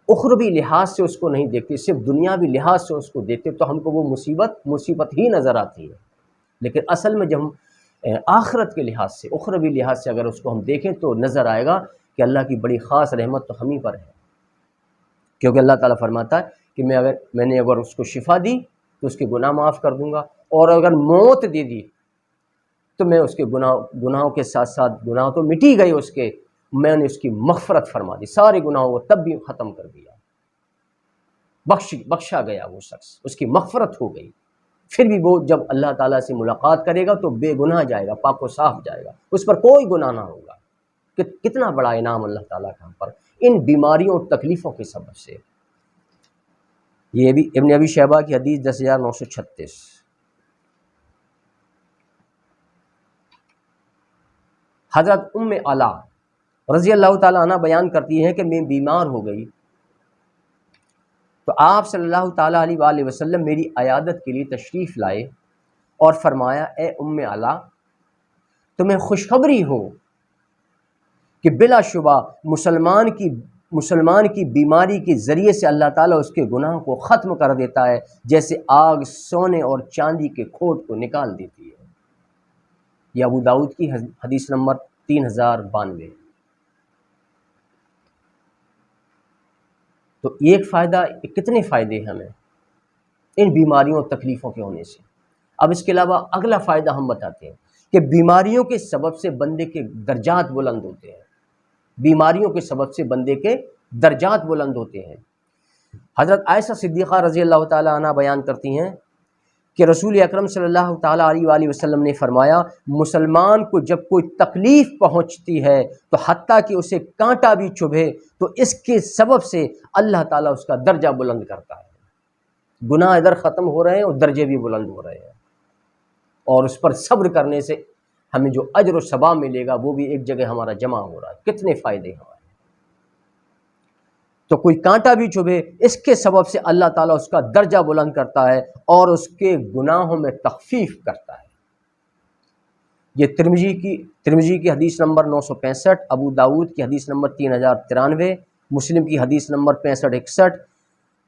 اخروی لحاظ سے اس کو نہیں دیکھتے، صرف دنیاوی لحاظ سے اس کو دیکھتے، تو ہم کو وہ مصیبت ہی نظر آتی ہے۔ لیکن اصل میں جب ہم آخرت کے لحاظ سے، اخروی لحاظ سے اگر اس کو ہم دیکھیں تو نظر آئے گا کہ اللہ کی بڑی خاص رحمت تو ہم ہی پر ہے، کیونکہ اللہ تعالیٰ فرماتا ہے کہ میں نے اگر اس کو شفا دی تو اس کے گناہ معاف کر دوں گا، اور اگر موت دے دی تو میں اس کے گناہوں کے ساتھ ساتھ، گناہ تو مٹی گئے اس کے، میں نے اس کی مغفرت فرما دی، سارے گناہوں کو تب بھی ختم کر دیا، بخشا گیا وہ شخص، اس کی مغفرت ہو گئی۔ پھر بھی وہ جب اللہ تعالیٰ سے ملاقات کرے گا تو بے گناہ جائے گا، پاک و صاف جائے گا، اس پر کوئی گناہ نہ ہوگا۔ کہ کتنا بڑا انعام اللہ تعالیٰ کا ہم پر ان بیماریوں اور تکلیفوں کے سبب سے۔ یہ بھی ابن ابی شیبہ کی حدیث 10936۔ حضرت ام علا رضی اللہ تعالیٰ عنہ بیان کرتی ہے کہ میں بیمار ہو گئی تو آپ صلی اللہ تعالیٰ علیہ وآلہ وسلم میری عیادت کے لیے تشریف لائے اور فرمایا اے ام علا تمہیں خوشخبری ہو کہ بلا شبہ مسلمان کی بیماری کے ذریعے سے اللہ تعالیٰ اس کے گناہ کو ختم کر دیتا ہے، جیسے آگ سونے اور چاندی کے کھوٹ کو نکال دیتی ہے۔ یہ ابو داؤد کی حدیث نمبر 3092۔ تو ایک فائدہ، کتنے فائدے ہیں ہمیں ان بیماریوں اور تکلیفوں کے ہونے سے۔ اب اس کے علاوہ اگلا فائدہ ہم بتاتے ہیں کہ بیماریوں کے سبب سے بندے کے درجات بلند ہوتے ہیں، بیماریوں کے سبب سے بندے کے درجات بلند ہوتے ہیں۔ حضرت عائشہ صدیقہ رضی اللہ تعالیٰ عنہ بیان کرتی ہیں کہ رسول اکرم صلی اللہ تعالیٰ علیہ وآلہ وسلم نے فرمایا مسلمان کو جب کوئی تکلیف پہنچتی ہے تو حتیٰ کہ اسے کانٹا بھی چبھے تو اس کے سبب سے اللہ تعالیٰ اس کا درجہ بلند کرتا ہے۔ گناہ ادھر ختم ہو رہے ہیں اور درجے بھی بلند ہو رہے ہیں، اور اس پر صبر کرنے سے ہمیں جو اجر و ثواب ملے گا وہ بھی ایک جگہ ہمارا جمع ہو رہا ہے۔ کتنے فائدے ہمارے۔ تو کوئی کانٹا بھی چبھے اس کے سبب سے اللہ تعالیٰ اس کا درجہ بلند کرتا ہے اور اس کے گناہوں میں تخفیف کرتا ہے۔ یہ ترمذی کی حدیث نمبر 965، ابو داؤد کی حدیث نمبر 3093، مسلم کی حدیث نمبر 6561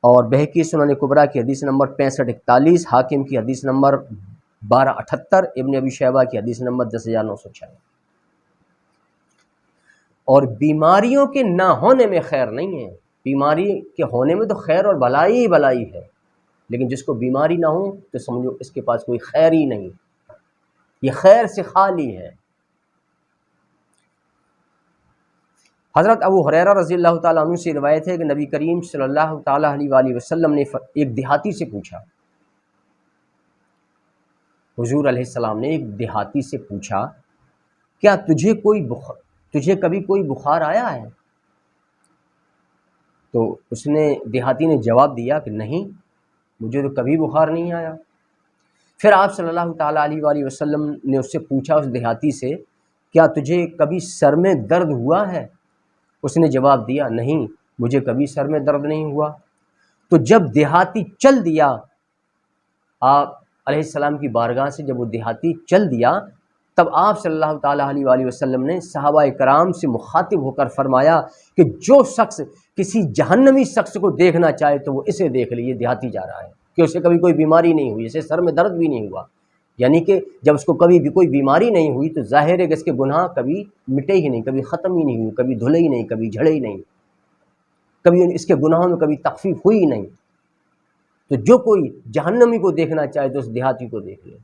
اور بہقی سنن کبریٰ کی حدیث نمبر 6541، حاکم کی حدیث نمبر 1278، ابن ابی شیبہ کی حدیث نمبر 10906۔ اور بیماریوں کے نہ ہونے میں خیر نہیں ہے، بیماری کے ہونے میں تو خیر اور بھلائی ہی بھلائی ہے، لیکن جس کو بیماری نہ ہو تو سمجھو اس کے پاس کوئی خیر ہی نہیں، یہ خیر سے خالی ہے۔ حضرت ابو ہریرہ رضی اللہ تعالیٰ عنہ سے روایت ہے کہ نبی کریم صلی اللہ تعالیٰ علیہ وآلہ وسلم نے ایک دیہاتی سے پوچھا، حضور علیہ السلام نے ایک دیہاتی سے پوچھا، کیا تجھے کبھی کوئی بخار آیا ہے؟ تو اس نے دیہاتی نے جواب دیا کہ نہیں، مجھے تو کبھی بخار نہیں آیا۔ پھر آپ صلی اللہ تعالیٰ علیہ وآلہ وسلم نے اس سے پوچھا، اس دیہاتی سے، کیا تجھے کبھی سر میں درد ہوا ہے؟ اس نے جواب دیا نہیں، مجھے کبھی سر میں درد نہیں ہوا۔ تو جب دیہاتی چل دیا، آپ علیہ السلام کی بارگاہ سے جب وہ دیہاتی چل دیا، تب آپ صلی اللہ تعالیٰ علیہ وآلہ وسلم نے صحابہ کرام سے مخاطب ہو کر فرمایا کہ جو شخص کسی جہنمی شخص کو دیکھنا چاہے تو وہ اسے دیکھ لیے، دیہاتی جا رہا ہے کہ اسے کبھی کوئی بیماری نہیں ہوئی، اسے سر میں درد بھی نہیں ہوا، یعنی کہ جب اس کو کبھی بھی کوئی بیماری نہیں ہوئی تو ظاہر ہے کہ اس کے گناہ کبھی مٹے ہی نہیں، کبھی ختم ہی نہیں ہوئے، کبھی دھلے ہی نہیں، کبھی جھڑے ہی نہیں، کبھی اس کے گناہوں میں کبھی تخفیف ہوئی ہی نہیں۔ تو جو کوئی جہنمی کو دیکھنا چاہے تو اس دیہاتی کو دیکھ لے،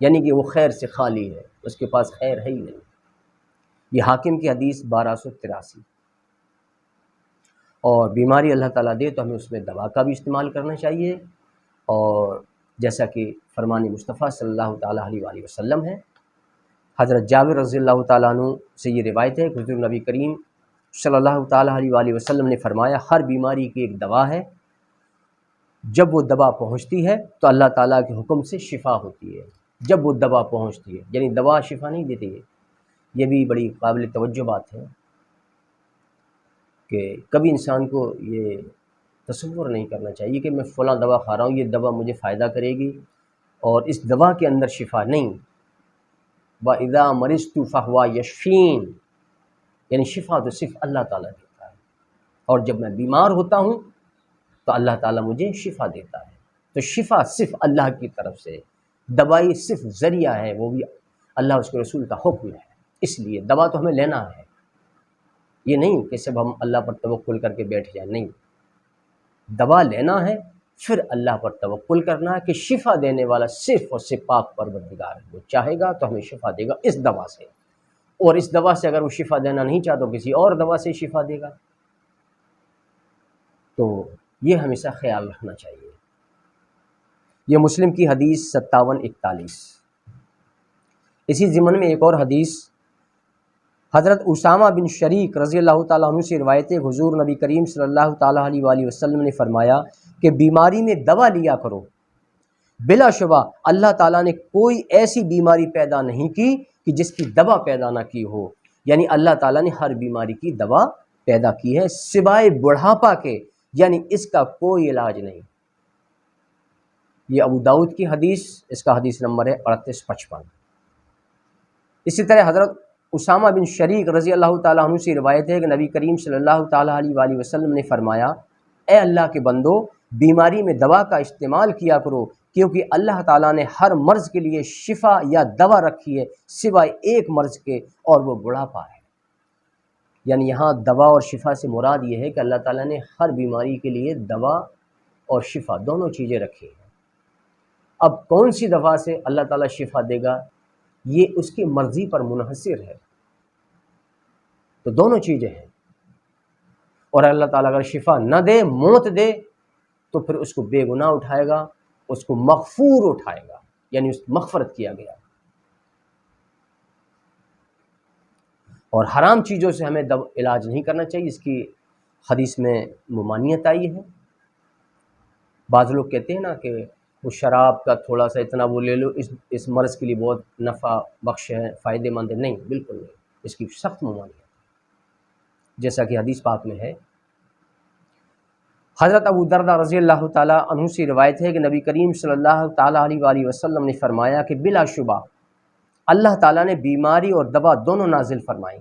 یعنی کہ وہ خیر سے خالی ہے، اس کے پاس خیر ہے ہی نہیں۔ یہ حاکم کی حدیث 1283۔ اور بیماری اللہ تعالیٰ دے تو ہمیں اس میں دوا کا بھی استعمال کرنا چاہیے، اور جیسا کہ فرمان مصطفیٰ صلی اللہ تعالیٰ علیہ وآلہ وسلم ہے۔ حضرت جابر رضی اللہ تعالیٰ عنہ سے یہ روایت ہے کہ حضور نبی کریم صلی اللہ تعالیٰ علیہ وآلہ وسلم نے فرمایا، ہر بیماری کی ایک دوا ہے، جب وہ دوا پہنچتی ہے تو اللہ تعالیٰ کے حکم سے شفا ہوتی ہے۔ جب وہ دوا پہنچتی ہے، یعنی دوا شفا نہیں دیتی ہے۔ یہ بھی بڑی قابل توجہ بات ہے کہ کبھی انسان کو یہ تصور نہیں کرنا چاہیے کہ میں فلاں دوا کھا رہا ہوں، یہ دوا مجھے فائدہ کرے گی، اور اس دوا کے اندر شفا نہیں۔ وَإِذَا مَرِضْتُ فَهُوَ يَشْفِينِ، یعنی شفا تو صرف اللہ تعالیٰ دیتا ہے، اور جب میں بیمار ہوتا ہوں تو اللہ تعالیٰ مجھے شفا دیتا ہے۔ تو شفا صرف اللہ کی طرف سے، دوائی صرف ذریعہ ہے، وہ بھی اللہ اس کے رسول کا حکم ہے۔ اس لیے دوا تو ہمیں لینا ہے، یہ نہیں کہ صرف ہم اللہ پر توکل کر کے بیٹھ جائیں، نہیں، دوا لینا ہے، پھر اللہ پر توکل کرنا ہے کہ شفا دینے والا صرف اور صرف پاک پروردگار ہے، وہ چاہے گا تو ہمیں شفا دے گا اس دوا سے، اور اس دوا سے اگر وہ شفا دینا نہیں چاہتا تو کسی اور دوا سے شفا دے گا۔ تو یہ ہمیشہ خیال رکھنا چاہیے۔ یہ مسلم کی حدیث 5741۔ اسی ضمن میں ایک اور حدیث حضرت اسامہ بن شریک رضی اللہ تعالیٰ عنہ سے روایت ہے، حضور نبی کریم صلی اللہ تعالیٰ علیہ وآلہ وسلم نے فرمایا کہ بیماری میں دوا لیا کرو، بلا شبہ اللہ تعالیٰ نے کوئی ایسی بیماری پیدا نہیں کی کہ جس کی دوا پیدا نہ کی ہو، یعنی اللہ تعالیٰ نے ہر بیماری کی دوا پیدا کی ہے سوائے بڑھاپا کے، یعنی اس کا کوئی علاج نہیں۔ یہ ابو داؤد کی حدیث، اس کا حدیث نمبر ہے 3855۔ اسی طرح حضرت اسامہ بن شریک رضی اللہ تعالیٰ عنہ سے روایت ہے کہ نبی کریم صلی اللہ تعالیٰ علیہ وآلہ وسلم نے فرمایا، اے اللہ کے بندو، بیماری میں دوا کا استعمال کیا کرو، کیونکہ اللہ تعالیٰ نے ہر مرض کے لیے شفا یا دوا رکھی ہے سوائے ایک مرض کے، اور وہ بڑھاپا ہے۔ یعنی یہاں دوا اور شفا سے مراد یہ ہے کہ اللہ تعالیٰ نے ہر بیماری کے لیے دوا اور شفا دونوں چیزیں رکھی ہیں۔ اب کون سی دوا سے اللہ تعالیٰ شفا دے گا یہ اس کی مرضی پر منحصر ہے، تو دونوں چیزیں ہیں، اور اللہ تعالیٰ اگر شفا نہ دے، موت دے، تو پھر اس کو بے گناہ اٹھائے گا، اس کو مغفور اٹھائے گا، یعنی اس کو مغفرت کیا گیا۔ اور حرام چیزوں سے ہمیں علاج نہیں کرنا چاہیے، اس کی حدیث میں ممانعت آئی ہے۔ بعض لوگ کہتے ہیں نا کہ وہ شراب کا تھوڑا سا اتنا وہ لے لو، اس مرض کے لیے بہت نفع بخش ہے، فائدہ مند ہے، نہیں، بالکل نہیں، اس کی سخت ممانعت ہے، جیسا کہ حدیث پاک میں ہے حضرت ابو درداء رضی اللہ تعالیٰ عنہ سے روایت ہے کہ نبی کریم صلی اللہ تعالیٰ علیہ وآلہ وسلم نے فرمایا کہ بلا شبہ اللہ تعالیٰ نے بیماری اور دوا دونوں نازل فرمائی،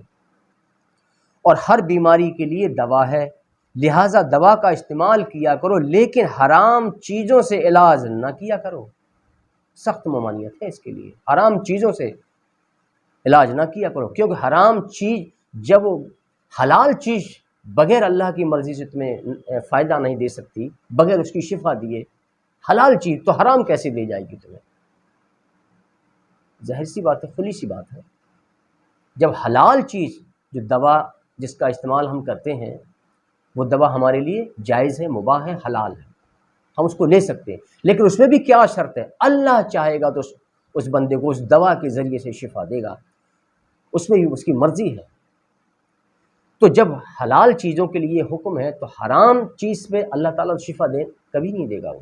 اور ہر بیماری کے لیے دوا ہے، لہٰذا دوا کا استعمال کیا کرو، لیکن حرام چیزوں سے علاج نہ کیا کرو۔ سخت ممانعت ہے اس کے لیے، حرام چیزوں سے علاج نہ کیا کرو، کیونکہ حرام چیز جب حلال چیز بغیر اللہ کی مرضی سے تمہیں فائدہ نہیں دے سکتی، بغیر اس کی شفا دیے، حلال چیز تو حرام کیسے دے جائے گی تمہیں؟ ظاہر سی بات ہے، کھلی سی بات ہے۔ جب حلال چیز جو دوا جس کا استعمال ہم کرتے ہیں وہ دوا ہمارے لیے جائز ہے، مباح ہے، حلال ہے، ہم اس کو لے سکتے ہیں، لیکن اس میں بھی کیا شرط ہے؟ اللہ چاہے گا تو اس بندے کو اس دوا کے ذریعے سے شفا دے گا، اس میں بھی اس کی مرضی ہے۔ تو جب حلال چیزوں کے لیے حکم ہے تو حرام چیز پہ اللہ تعالیٰ شفا دے کبھی نہیں دے گا وہ۔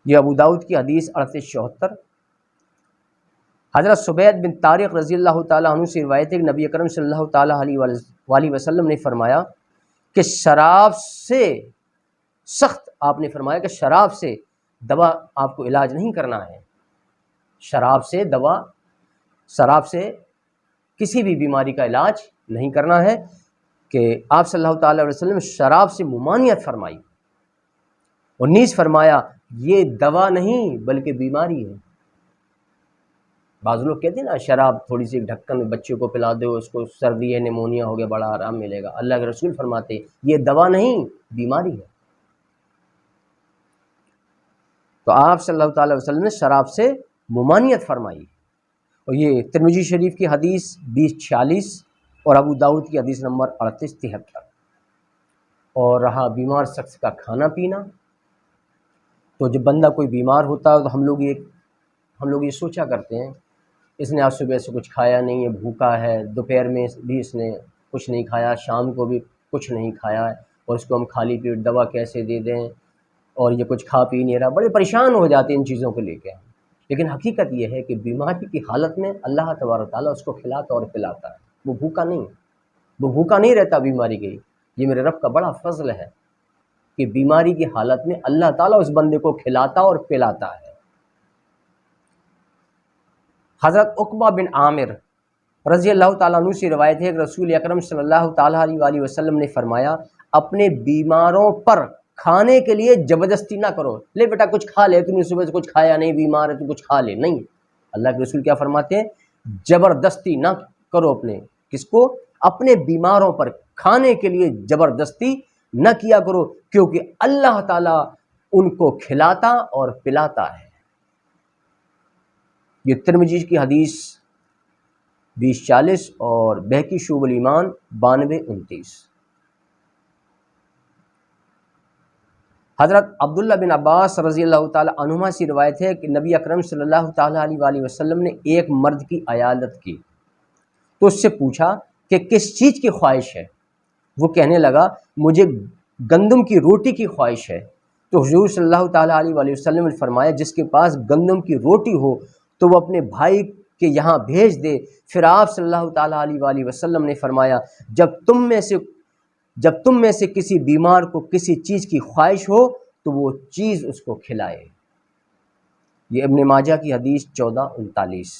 یہ ابو داؤد کی حدیث 3874۔ حضرت سبید بن طارق رضی اللہ تعالیٰ عنہ سے روایت ہے کہ نبی اکرم صلی اللہ تعالیٰ علیہ وآلہ وسلم نے فرمایا کہ شراب سے سخت، آپ نے فرمایا کہ شراب سے دوا آپ کو علاج نہیں کرنا ہے، شراب سے کسی بھی بیماری کا علاج نہیں کرنا ہے، کہ آپ صلی اللہ تعالیٰ علیہ وسلم شراب سے ممانعت فرمائی، اور نیز فرمایا یہ دوا نہیں بلکہ بیماری ہے۔ بعض لوگ کہتے ہیں نا شراب تھوڑی سی ڈھکن میں بچے کو پلا دو، اس کو سردی ہے، نیمونیا ہو گیا، بڑا آرام ملے گا۔ اللہ کے رسول فرماتے ہیں یہ دوا نہیں، بیماری ہے۔ تو آپ صلی اللہ تعالیٰ علیہ وسلم نے شراب سے ممانعت فرمائی، اور یہ ترمذی شریف کی حدیث 2046 اور ابو داؤد کی حدیث نمبر 3873۔ اور رہا بیمار شخص کا کھانا پینا، تو جب بندہ کوئی بیمار ہوتا ہے تو ہم لوگ یہ سوچا کرتے ہیں اس نے آج صبح سے کچھ کھایا نہیں ہے، بھوکا ہے، دوپہر میں بھی اس نے کچھ نہیں کھایا، شام کو بھی کچھ نہیں کھایا ہے، اور اس کو ہم خالی پیٹ دوا کیسے دے دیں، اور یہ کچھ کھا پی نہیں رہا، بڑے پریشان ہو جاتے ہیں ان چیزوں کو لے کے۔ لیکن حقیقت یہ ہے کہ بیماری کی حالت میں اللہ تبارک و تعالیٰ اس کو کھلاتا اور پلاتا ہے، وہ بھوکا نہیں رہتا بیماری کے۔ یہ میرے رب کا بڑا فضل ہے کہ بیماری کی حالت میں اللہ تعالیٰ اس بندے کو کھلاتا اور پلاتا ہے۔ حضرت عقبہ بن عامر رضی اللہ تعالیٰ عنہ سے روایت ہے کہ رسول اکرم صلی اللہ تعالیٰ علیہ وآلہ وسلم نے فرمایا اپنے بیماروں پر کھانے کے لیے زبردستی نہ کرو، لے بیٹا کچھ کھا لے، تم نے صبح سے کچھ کھایا نہیں، بیمار ہے تو کچھ کھا لے، نہیں۔ اللہ کے رسول کیا فرماتے ہیں؟ زبردستی نہ کرو اپنے بیماروں پر کھانے کے لیے زبردستی نہ کیا کرو، کیونکہ اللہ تعالیٰ ان کو کھلاتا اور پلاتا ہے۔ یہ ترمذی کی حدیث 2040 اور بہقی شعب الایمان 9229۔ حضرت عبداللہ بن عباس رضی اللہ تعالی عنہما سے روایت ہے کہ نبی اکرم صلی اللہ تعالی علیہ وآلہ وسلم نے ایک مرد کی عیادت کی تو اس سے پوچھا کہ کس چیز کی خواہش ہے؟ وہ کہنے لگا مجھے گندم کی روٹی کی خواہش ہے۔ تو حضور صلی اللہ تعالی علیہ وآلہ وسلم نے فرمایا جس کے پاس گندم کی روٹی ہو تو وہ اپنے بھائی کے یہاں بھیج دے۔ پھر آپ صلی اللہ تعالی علیہ وآلہ وسلم نے فرمایا جب تم میں سے کسی بیمار کو کسی چیز کی خواہش ہو تو وہ چیز اس کو کھلائے۔ یہ ابن ماجہ کی حدیث 1439۔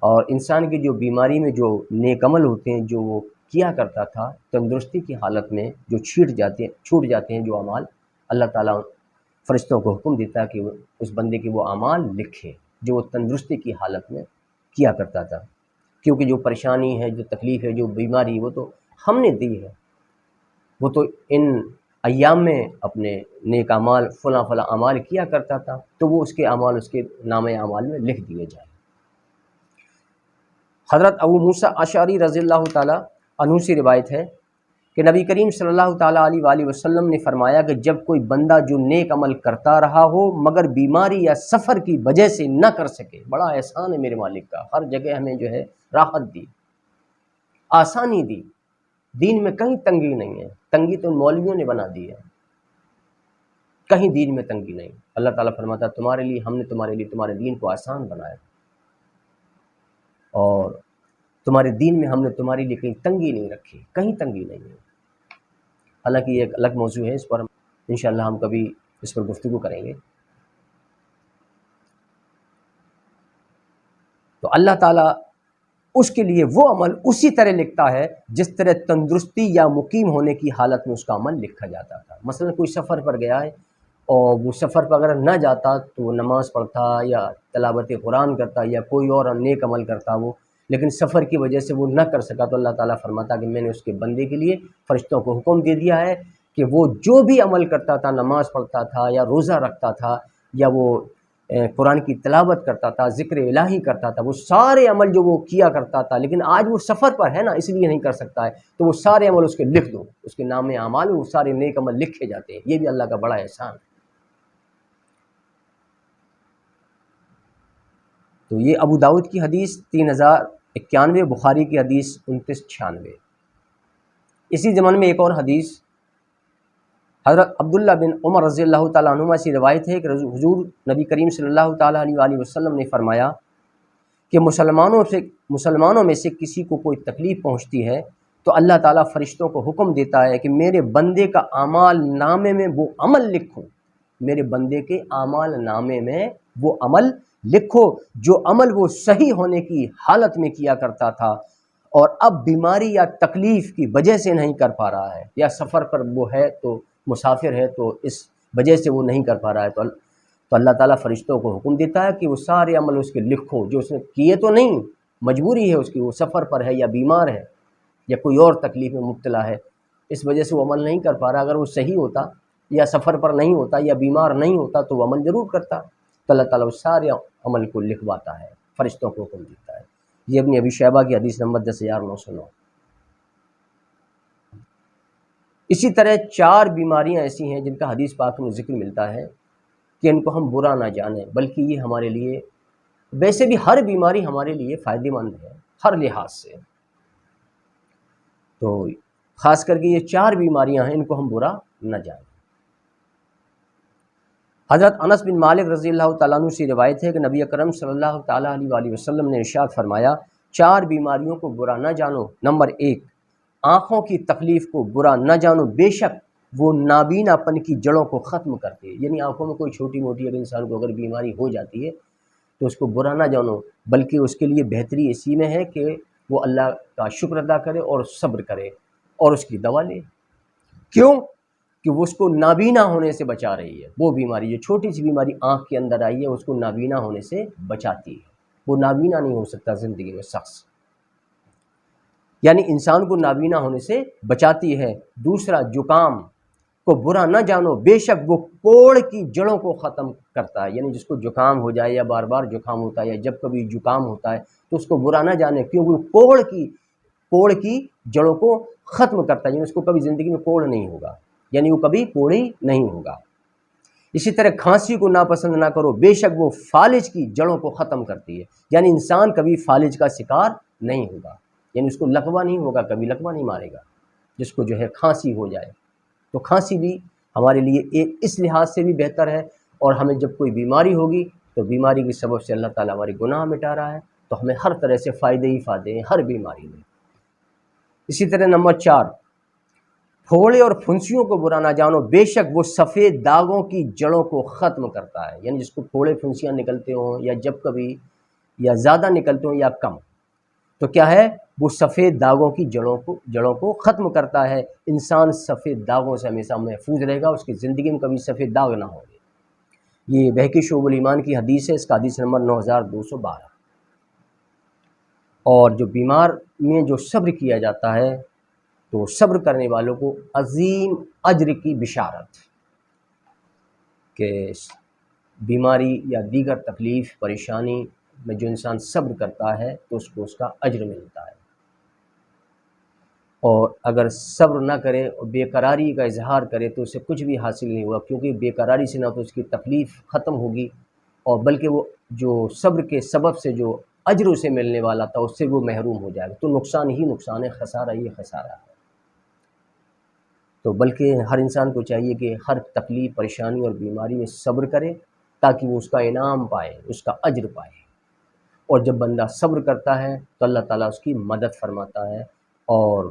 اور انسان کی جو بیماری میں جو نیک عمل ہوتے ہیں جو وہ کیا کرتا تھا تندرستی کی حالت میں جو چھوٹ جاتے ہیں جو اعمال، اللہ تعالیٰ فرشتوں کو حکم دیتا ہے کہ اس بندے کے وہ اعمال لکھے جو وہ تندرستی کی حالت میں کیا کرتا تھا، کیونکہ جو پریشانی ہے، جو تکلیف ہے، جو بیماری وہ تو ہم نے دی ہے، وہ تو ان ایام میں اپنے نیک اعمال فلاں اعمال کیا کرتا تھا تو وہ اس کے اعمال اس کے نامہ اعمال میں لکھ دیے جائیں۔ حضرت ابو موسیٰ اشعری رضی اللہ تعالیٰ عنہ سے روایت ہے کہ نبی کریم صلی اللہ تعالیٰ علیہ وآلہ وسلم نے فرمایا کہ جب کوئی بندہ جو نیک عمل کرتا رہا ہو مگر بیماری یا سفر کی وجہ سے نہ کر سکے، بڑا احسان ہے میرے مالک کا، ہر جگہ ہمیں جو ہے راحت دی، آسانی دی، دین میں کہیں تنگی نہیں ہے، تنگی تو مولویوں نے بنا دی ہے، کہیں دین میں تنگی نہیں۔ اللہ تعالیٰ فرماتا ہے تمہارے لیے ہم نے تمہارے دین کو آسان بنایا۔ اور تمہارے دین میں ہم نے تمہارے لیے کہیں تنگی نہیں رکھی، کہیں تنگی نہیں ہے۔ حالانکہ یہ ایک الگ موضوع ہے، اس پر انشاءاللہ ہم کبھی اس پر گفتگو کریں گے۔ تو اللہ تعالیٰ اس کے لیے وہ عمل اسی طرح لکھتا ہے جس طرح تندرستی یا مقیم ہونے کی حالت میں اس کا عمل لکھا جاتا تھا۔ مثلا کوئی سفر پر گیا ہے اور وہ سفر پر اگر نہ جاتا تو وہ نماز پڑھتا یا تلاوت قرآن کرتا یا کوئی اور نیک عمل کرتا وہ، لیکن سفر کی وجہ سے وہ نہ کر سکا، تو اللہ تعالیٰ فرماتا کہ میں نے اس کے بندے کے لیے فرشتوں کو حکم دے دیا ہے کہ وہ جو بھی عمل کرتا تھا، نماز پڑھتا تھا یا روزہ رکھتا تھا یا وہ قرآن کی تلاوت کرتا تھا، ذکر الہی کرتا تھا، وہ سارے عمل جو وہ کیا کرتا تھا، لیکن آج وہ سفر پر ہے نا، اس لیے نہیں کر سکتا ہے، تو وہ سارے عمل اس کے لکھ دو، اس کے نام اعمال وہ سارے نیک عمل لکھے جاتے ہیں۔ یہ بھی اللہ کا بڑا احسان ہے۔ تو یہ ابو داؤد کی حدیث 3091، بخاری کی حدیث 2996۔ اسی زمانے میں ایک اور حدیث حضرت عبداللہ بن عمر رضی اللہ تعالیٰ عنہما سے روایت ہے کہ حضور نبی کریم صلی اللہ تعالیٰ علیہ وآلہ وسلم نے فرمایا کہ مسلمانوں میں سے کسی کو کوئی تکلیف پہنچتی ہے تو اللہ تعالیٰ فرشتوں کو حکم دیتا ہے کہ میرے بندے کا اعمال نامے میں وہ عمل لکھو، میرے بندے کے اعمال نامے میں وہ عمل لکھو جو عمل وہ صحیح ہونے کی حالت میں کیا کرتا تھا اور اب بیماری یا تکلیف کی وجہ سے نہیں کر پا رہا ہے، یا سفر پر وہ ہے تو مسافر ہے تو اس وجہ سے وہ نہیں کر پا رہا ہے، تو اللہ تعالیٰ فرشتوں کو حکم دیتا ہے کہ وہ سارے عمل اس کے لکھو جو اس نے کیے، تو نہیں، مجبوری ہے اس کی، وہ سفر پر ہے یا بیمار ہے یا کوئی اور تکلیف میں مبتلا ہے، اس وجہ سے وہ عمل نہیں کر پا رہا۔ اگر وہ صحیح ہوتا یا سفر پر نہیں ہوتا یا بیمار نہیں ہوتا تو وہ عمل ضرور کرتا، تو اللہ تعالیٰ اس سارے عمل کو لکھواتا ہے، فرشتوں کو حکم دیتا ہے۔ یہ ابن ابی شیبہ کی حدیث نمبر 10909۔ اسی طرح 4 بیماریاں ایسی ہیں جن کا حدیث پاک میں ذکر ملتا ہے کہ ان کو ہم برا نہ جانیں، بلکہ یہ ہمارے لیے، ویسے بھی ہر بیماری ہمارے لیے فائدہ مند ہے ہر لحاظ سے، تو خاص کر کے یہ 4 بیماریاں ہیں، ان کو ہم برا نہ جانیں۔ حضرت انس بن مالک رضی اللہ تعالیٰ عنہ سے روایت ہے کہ نبی اکرم صلی اللہ تعالیٰ علیہ وآلہ وسلم نے ارشاد فرمایا 4 بیماریوں کو برا نہ جانو۔ نمبر 1، آنکھوں کی تکلیف کو برا نہ جانو، بے شک وہ نابینا پن کی جڑوں کو ختم کرتے ہیں، یعنی آنکھوں میں کوئی چھوٹی موٹی اگر انسان کو اگر بیماری ہو جاتی ہے تو اس کو برا نہ جانو، بلکہ اس کے لیے بہتری اسی میں ہے کہ وہ اللہ کا شکر ادا کرے اور صبر کرے اور اس کی دوا لے۔ کیوں؟ کہ وہ اس کو نابینا ہونے سے بچا رہی ہے، وہ بیماری، جو چھوٹی سی بیماری آنکھ کے اندر آئی ہے اس کو نابینا ہونے سے بچاتی ہے، وہ نابینا نہیں ہو سکتا زندگی میں شخص، یعنی انسان کو نابینا ہونے سے بچاتی ہے۔ دوسرا، زکام کو برا نہ جانو، بے شک وہ کوڑ کی جڑوں کو ختم کرتا ہے، یعنی جس کو زکام ہو جائے یا بار بار زکام ہوتا ہے یا جب کبھی زکام ہوتا ہے تو اس کو برا نہ جانے، کیونکہ وہ کوڑ کی جڑوں کو ختم کرتا ہے، یعنی اس کو کبھی زندگی میں کوڑ نہیں ہوگا، یعنی وہ کبھی کوڑی نہیں ہوگا۔ اسی طرح کھانسی کو ناپسند نہ کرو، بے شک وہ فالج کی جڑوں کو ختم کرتی ہے، یعنی انسان کبھی فالج کا شکار نہیں ہوگا، یعنی اس کو لقوہ نہیں ہوگا، کبھی لقوہ نہیں مارے گا جس کو جو ہے کھانسی ہو جائے۔ تو کھانسی بھی ہمارے لیے اس لحاظ سے بھی بہتر ہے، اور ہمیں جب کوئی بیماری ہوگی تو بیماری کی سبب سے اللہ تعالیٰ ہماری گناہ مٹا رہا ہے، تو ہمیں ہر طرح سے فائدے ہی فائدے ہیں ہر بیماری میں۔ اسی طرح نمبر 4، پھوڑے اور پھنسیوں کو برا نہ جانو، بے شک وہ سفید داغوں کی جڑوں کو ختم کرتا ہے، یعنی جس کو پھوڑے پھنسیاں نکلتے ہوں یا جب کبھی یا زیادہ نکلتے ہوں یا کم، تو کیا ہے، وہ سفید داغوں کی جڑوں کو ختم کرتا ہے۔ انسان سفید داغوں سے ہمیشہ محفوظ رہے گا، اس کی زندگی میں کبھی سفید داغ نہ ہوں گے۔ یہ بہقی شعب الایمان کی حدیث ہے، اس کا حدیث نمبر 9212۔ اور جو بیمار میں جو صبر کیا جاتا ہے تو صبر کرنے والوں کو عظیم اجر کی بشارت کہ بیماری یا دیگر تکلیف پریشانی میں جو انسان صبر کرتا ہے تو اس کو اس کا اجر ملتا ہے، اور اگر صبر نہ کرے اور بے قراری کا اظہار کرے تو اسے کچھ بھی حاصل نہیں ہوا، کیونکہ بے قراری سے نہ تو اس کی تکلیف ختم ہوگی اور بلکہ وہ جو صبر کے سبب سے جو اجر اسے ملنے والا تھا اس سے وہ محروم ہو جائے گا، تو نقصان ہی نقصان ہے، خسارہ ہی خسارہ ہے۔ تو بلکہ ہر انسان کو چاہیے کہ ہر تکلیف پریشانی اور بیماری میں صبر کرے تاکہ وہ اس کا انعام پائے، اس کا اجر پائے۔ اور جب بندہ صبر کرتا ہے تو اللہ تعالیٰ اس کی مدد فرماتا ہے، اور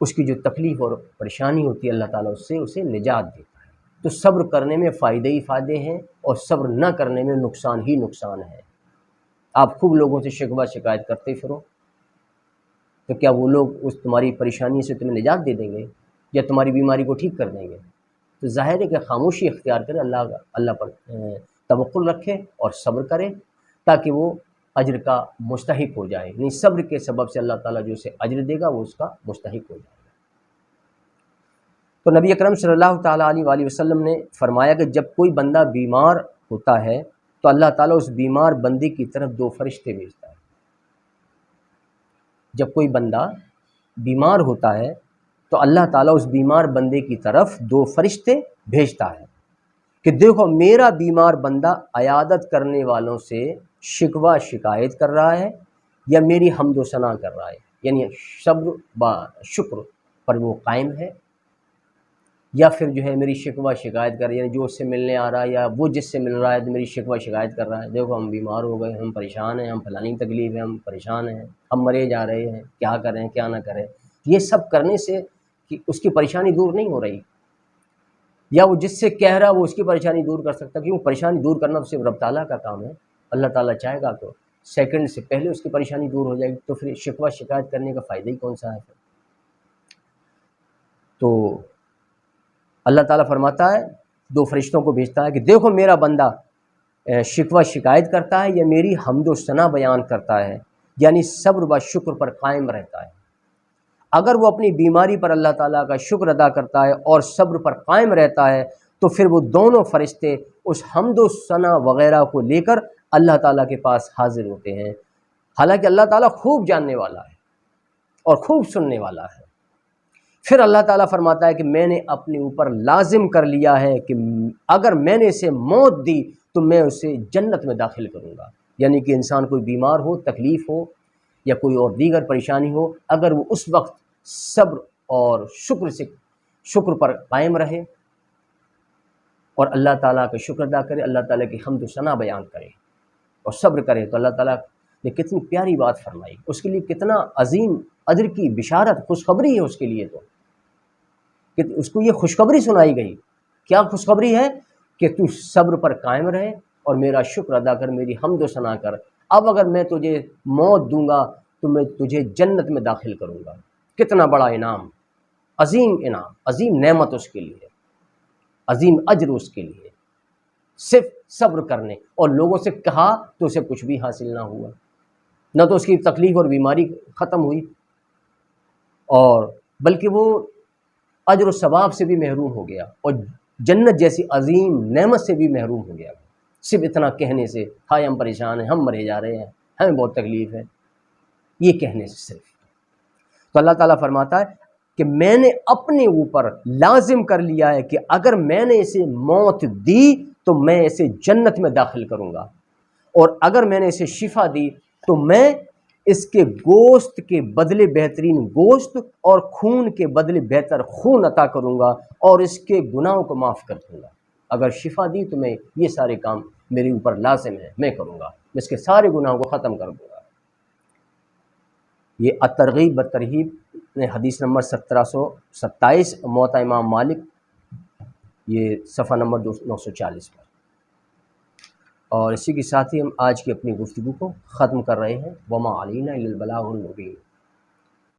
اس کی جو تکلیف اور پریشانی ہوتی ہے اللہ تعالیٰ اس سے اسے نجات دیتا ہے۔ تو صبر کرنے میں فائدے ہی فائدے ہیں، اور صبر نہ کرنے میں نقصان ہی نقصان ہے۔ آپ خوب لوگوں سے شکوہ شکایت کرتے پھرو، تو کیا وہ لوگ اس تمہاری پریشانی سے تمہیں نجات دے دیں گے یا تمہاری بیماری کو ٹھیک کر دیں گے؟ تو ظاہر ہے کہ خاموشی اختیار کرے، اللہ پر توکل رکھے اور صبر کرے، تاکہ وہ اجر کا مستحق ہو جائے، یعنی صبر کے سبب سے اللہ تعالیٰ جو اسے اجر دے گا وہ اس کا مستحق ہو جائے گا۔ تو نبی اکرم صلی اللہ تعالیٰ علیہ وآلہ وسلم نے فرمایا کہ جب کوئی بندہ بیمار ہوتا ہے تو اللہ تعالیٰ اس بیمار بندے کی طرف 2 فرشتے بھیجتا ہے۔ جب کوئی بندہ بیمار ہوتا ہے تو اللہ تعالیٰ اس بیمار بندے کی طرف 2 فرشتے بھیجتا ہے کہ دیکھو میرا بیمار بندہ عیادت کرنے والوں سے شکوہ شکایت کر رہا ہے یا میری حمد و ثنا کر رہا ہے، یعنی صبر با شکر پر وہ قائم ہے، یا پھر جو ہے میری شکوہ شکایت کر، یعنی جو اس سے ملنے آ رہا ہے یا وہ جس سے مل رہا ہے تو میری شکوہ شکایت کر رہا ہے، دیکھو ہم بیمار ہو گئے، ہم پریشان ہیں، ہم فلانی تکلیف ہے، ہم پریشان ہیں، ہم مرے جا رہے ہیں، کیا کریں کیا نہ کریں۔ یہ سب کرنے سے کہ اس کی پریشانی دور نہیں ہو رہی، یا وہ جس سے کہہ رہا وہ اس کی پریشانی دور کر سکتا، کیوں پریشانی دور کرنا تو صرف رب تعالیٰ کا کام ہے۔ اللہ تعالیٰ چاہے گا تو سیکنڈ سے پہلے اس کی پریشانی دور ہو جائے گی، تو پھر شکوہ شکایت کرنے کا فائدہ ہی کون سا ہے؟ تو اللہ تعالیٰ فرماتا ہے 2 فرشتوں کو بھیجتا ہے کہ دیکھو میرا بندہ شکوہ شکایت کرتا ہے یا میری حمد و ثنا بیان کرتا ہے، یعنی صبر و شکر پر قائم رہتا ہے۔ اگر وہ اپنی بیماری پر اللہ تعالیٰ کا شکر ادا کرتا ہے اور صبر پر قائم رہتا ہے تو پھر وہ دونوں فرشتے اس حمد و ثنا وغیرہ کو لے کر اللہ تعالیٰ کے پاس حاضر ہوتے ہیں، حالانکہ اللہ تعالیٰ خوب جاننے والا ہے اور خوب سننے والا ہے۔ پھر اللہ تعالیٰ فرماتا ہے کہ میں نے اپنے اوپر لازم کر لیا ہے کہ اگر میں نے اسے موت دی تو میں اسے جنت میں داخل کروں گا، یعنی کہ انسان کوئی بیمار ہو، تکلیف ہو یا کوئی اور دیگر پریشانی ہو، اگر وہ اس وقت صبر اور شکر پر قائم رہے اور اللہ تعالیٰ کا شکر ادا کرے، اللہ تعالیٰ کی حمد و ثنا بیان کرے اور صبر کرے، تو اللہ تعالیٰ نے کتنی پیاری بات فرمائی، اس کے لیے کتنا عظیم اجر کی بشارت، خوشخبری ہے اس کے لیے، تو کہ اس کو یہ خوشخبری سنائی گئی۔ کیا خوشخبری ہے؟ کہ تو صبر پر قائم رہے اور میرا شکر ادا کر، میری حمد و ثنا کر، اب اگر میں تجھے موت دوں گا تو میں تجھے جنت میں داخل کروں گا۔ کتنا بڑا انعام، عظیم نعمت اس کے لیے، عظیم اجر اس کے لیے، صرف صبر کرنے، اور لوگوں سے کہا تو اسے کچھ بھی حاصل نہ ہوا، نہ تو اس کی تکلیف اور بیماری ختم ہوئی، اور بلکہ وہ اجر و ثواب سے بھی محروم ہو گیا اور جنت جیسی عظیم نعمت سے بھی محروم ہو گیا، صرف اتنا کہنے سے، ہائے ہم پریشان ہیں، ہم مرے جا رہے ہیں، ہمیں بہت تکلیف ہے، یہ کہنے سے صرف۔ تو اللہ تعالیٰ فرماتا ہے کہ میں نے اپنے اوپر لازم کر لیا ہے کہ اگر میں نے اسے موت دی تو میں اسے جنت میں داخل کروں گا، اور اگر میں نے اسے شفا دی تو میں اس کے گوشت کے بدلے بہترین گوشت اور خون کے بدلے بہتر خون عطا کروں گا، اور اس کے گناہوں کو معاف کر دوں گا۔ اگر شفا دی تو میں یہ سارے کام میرے اوپر لازم ہے، میں کروں گا، میں اس کے سارے گناہوں کو ختم کر دوں گا۔ یہ الترغیب والترہیب نے حدیث نمبر 1727 موطا امام مالک، یہ صفحہ نمبر 940 پر۔ اور اسی کے ساتھ ہی ہم آج کی اپنی گفتگو کو ختم کر رہے ہیں۔ وما علینا الا البلاغ المبین۔